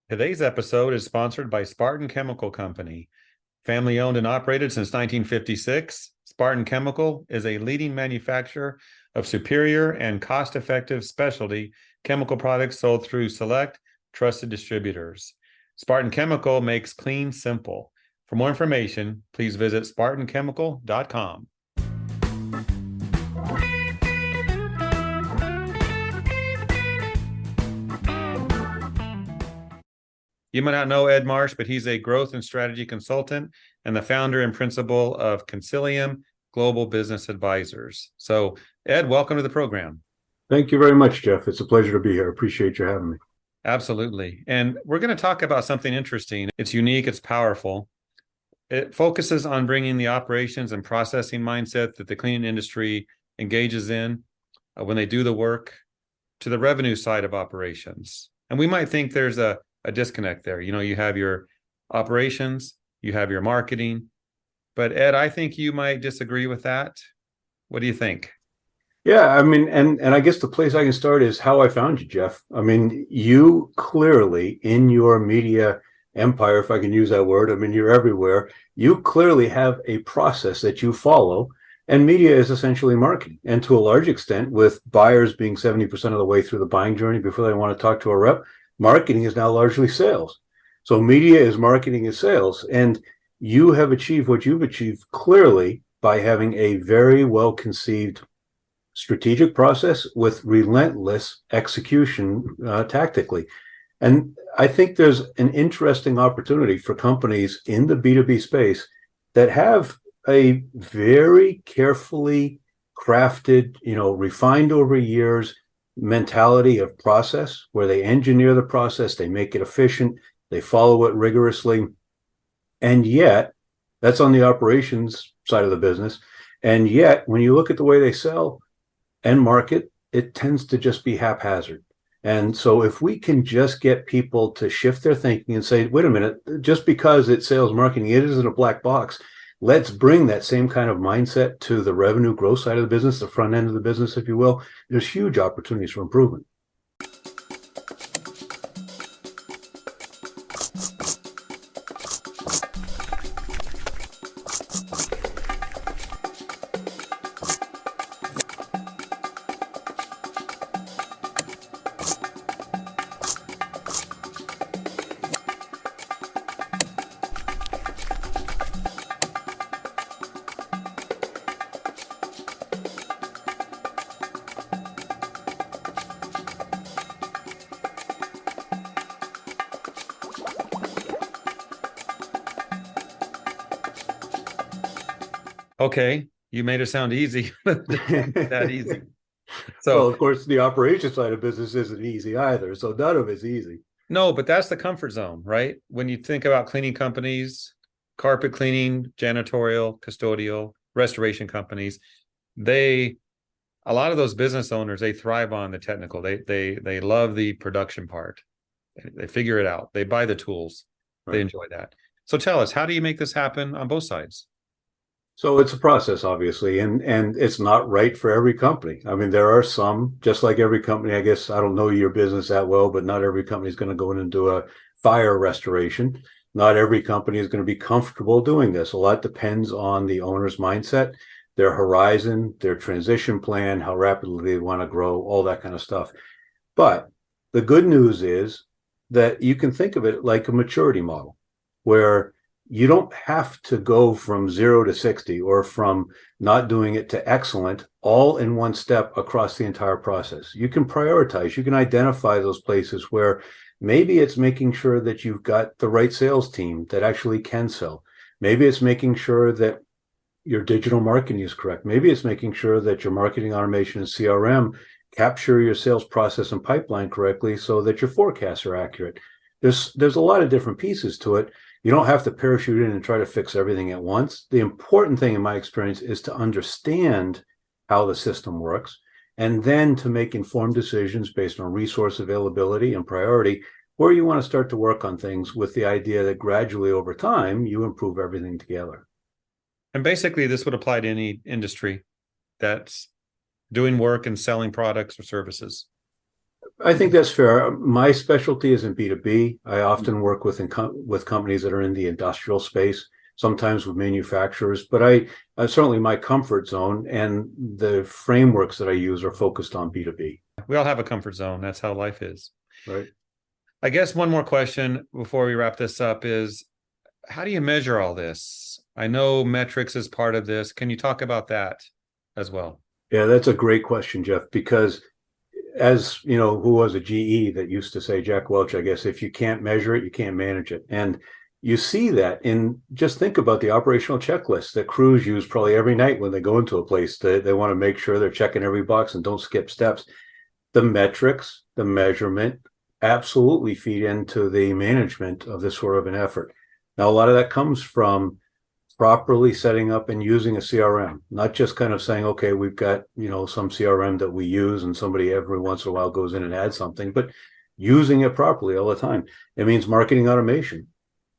Today's episode is sponsored by Spartan Chemical Company. Family owned and operated since 1956, Spartan Chemical is a leading manufacturer of superior and cost-effective specialty chemical products sold through select, trusted distributors. Spartan Chemical makes clean simple. For more information, please visit spartanchemical.com. You might not know Ed Marsh, but he's a growth and strategy consultant and the founder and principal of Consilium Global Business Advisors. So, Ed, welcome to the program. Thank you very much, Jeff. It's a pleasure to be here. Appreciate you having me. Absolutely. And we're going to talk about something interesting. It's unique, it's powerful. It focuses on bringing the operations and processing mindset that the cleaning industry engages in when they do the work to the revenue side of operations. And we might think there's a disconnect there. You know, you have your operations, you have your marketing. But Ed, I think you might disagree with that. What do you think? Yeah, I mean, and I guess the place I can start is how I found you, Jeff. I mean, you clearly in your media empire, if I can use that word, I mean, you're everywhere. You clearly have a process that you follow, and media is essentially marketing. And to a large extent, with buyers being 70% of the way through the buying journey before they want to talk to a rep, marketing is now largely sales. So media is marketing is sales. And you have achieved what you've achieved clearly by having a very well conceived strategic process with relentless execution tactically. And I think there's an interesting opportunity for companies in the B2B space that have a very carefully crafted, refined over years mentality of process where they engineer the process, they make it efficient, they follow it rigorously. And yet, that's on the operations side of the business. And yet, when you look at the way they sell and market, it tends to just be haphazard. And so if we can just get people to shift their thinking and say, wait a minute, just because it's sales marketing, it isn't a black box. Let's bring that same kind of mindset to the revenue growth side of the business, the front end of the business, if you will. There's huge opportunities for improvement. Okay, you made it sound easy. That easy. So, well, of course, the operation side of business isn't easy either. So none of it's easy. no, but that's the comfort zone, right? When you think about cleaning companies, carpet cleaning, janitorial, custodial, restoration companies, they a lot of those business owners, they thrive on the technical. They love the production part. They figure it out. They buy the tools. Right. They enjoy that. So tell us, how do you make this happen on both sides? So it's a process, obviously, and it's not right for every company. I mean, there are some, just like every company, I guess, I don't know your business that well, but not every company is going to go in and do a fire restoration. Not every company is going to be comfortable doing this. A lot depends on the owner's mindset, their horizon, their transition plan, how rapidly they want to grow, all that kind of stuff. But the good news is that you can think of it like a maturity model where you don't have to go from 0 to 60 or from not doing it to excellent all in one step across the entire process. You can prioritize, you can identify those places where maybe it's making sure that you've got the right sales team that actually can sell. Maybe it's making sure that your digital marketing is correct. Maybe it's making sure that your marketing automation and CRM capture your sales process and pipeline correctly so that your forecasts are accurate. There's a lot of different pieces to it. You don't have to parachute in and try to fix everything at once. The important thing in my experience is to understand how the system works and then to make informed decisions based on resource availability and priority where you want to start to work on things with the idea that gradually over time you improve everything together. And basically this would apply to any industry that's doing work and selling products or services. I think that's fair. My specialty is in B2B. I often work with companies that are in the industrial space, sometimes with manufacturers, but I certainly my comfort zone and the frameworks that I use are focused on B2B. We all have a comfort zone. That's how life is. Right. I guess one more question before we wrap this up is, how do you measure all this? I know metrics is part of this. Can you talk about that as well? Yeah, that's a great question, Jeff, because as you know, who was a GE that used to say, Jack Welch, I guess, if you can't measure it, you can't manage it. And you see that in, just think about the operational checklist that crews use probably every night when they go into a place. They want to make sure they're checking every box and don't skip steps. The metrics, the measurement absolutely feed into the management of this sort of an effort. Now, a lot of that comes from properly setting up and using a CRM, not just kind of saying, okay, we've got, some CRM that we use and somebody every once in a while goes in and adds something, but using it properly all the time. It means marketing automation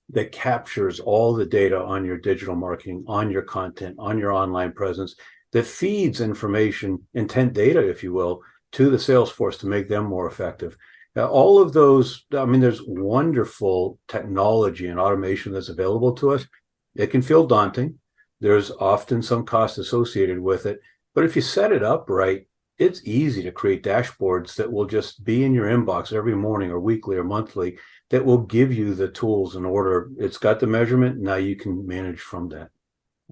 that captures all the data on your digital marketing, on your content, on your online presence, that feeds information, intent data, if you will, to the sales force to make them more effective. Now, all of those, there's wonderful technology and automation that's available to us. It can feel daunting. There's often some cost associated with it. But if you set it up right, it's easy to create dashboards that will just be in your inbox every morning or weekly or monthly that will give you the tools in order. It's got the measurement. Now you can manage from that.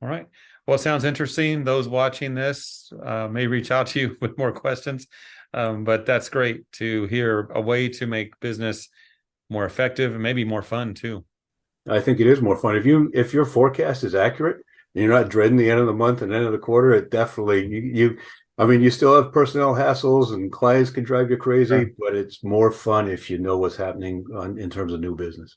All right. Well, it sounds interesting. Those watching this may reach out to you with more questions. But that's great to hear a way to make business more effective and maybe more fun too. I think it is more fun. If your forecast is accurate, and you're not dreading the end of the month and end of the quarter, it definitely you still have personnel hassles and clients can drive you crazy, but it's more fun if you know what's happening in terms of new business.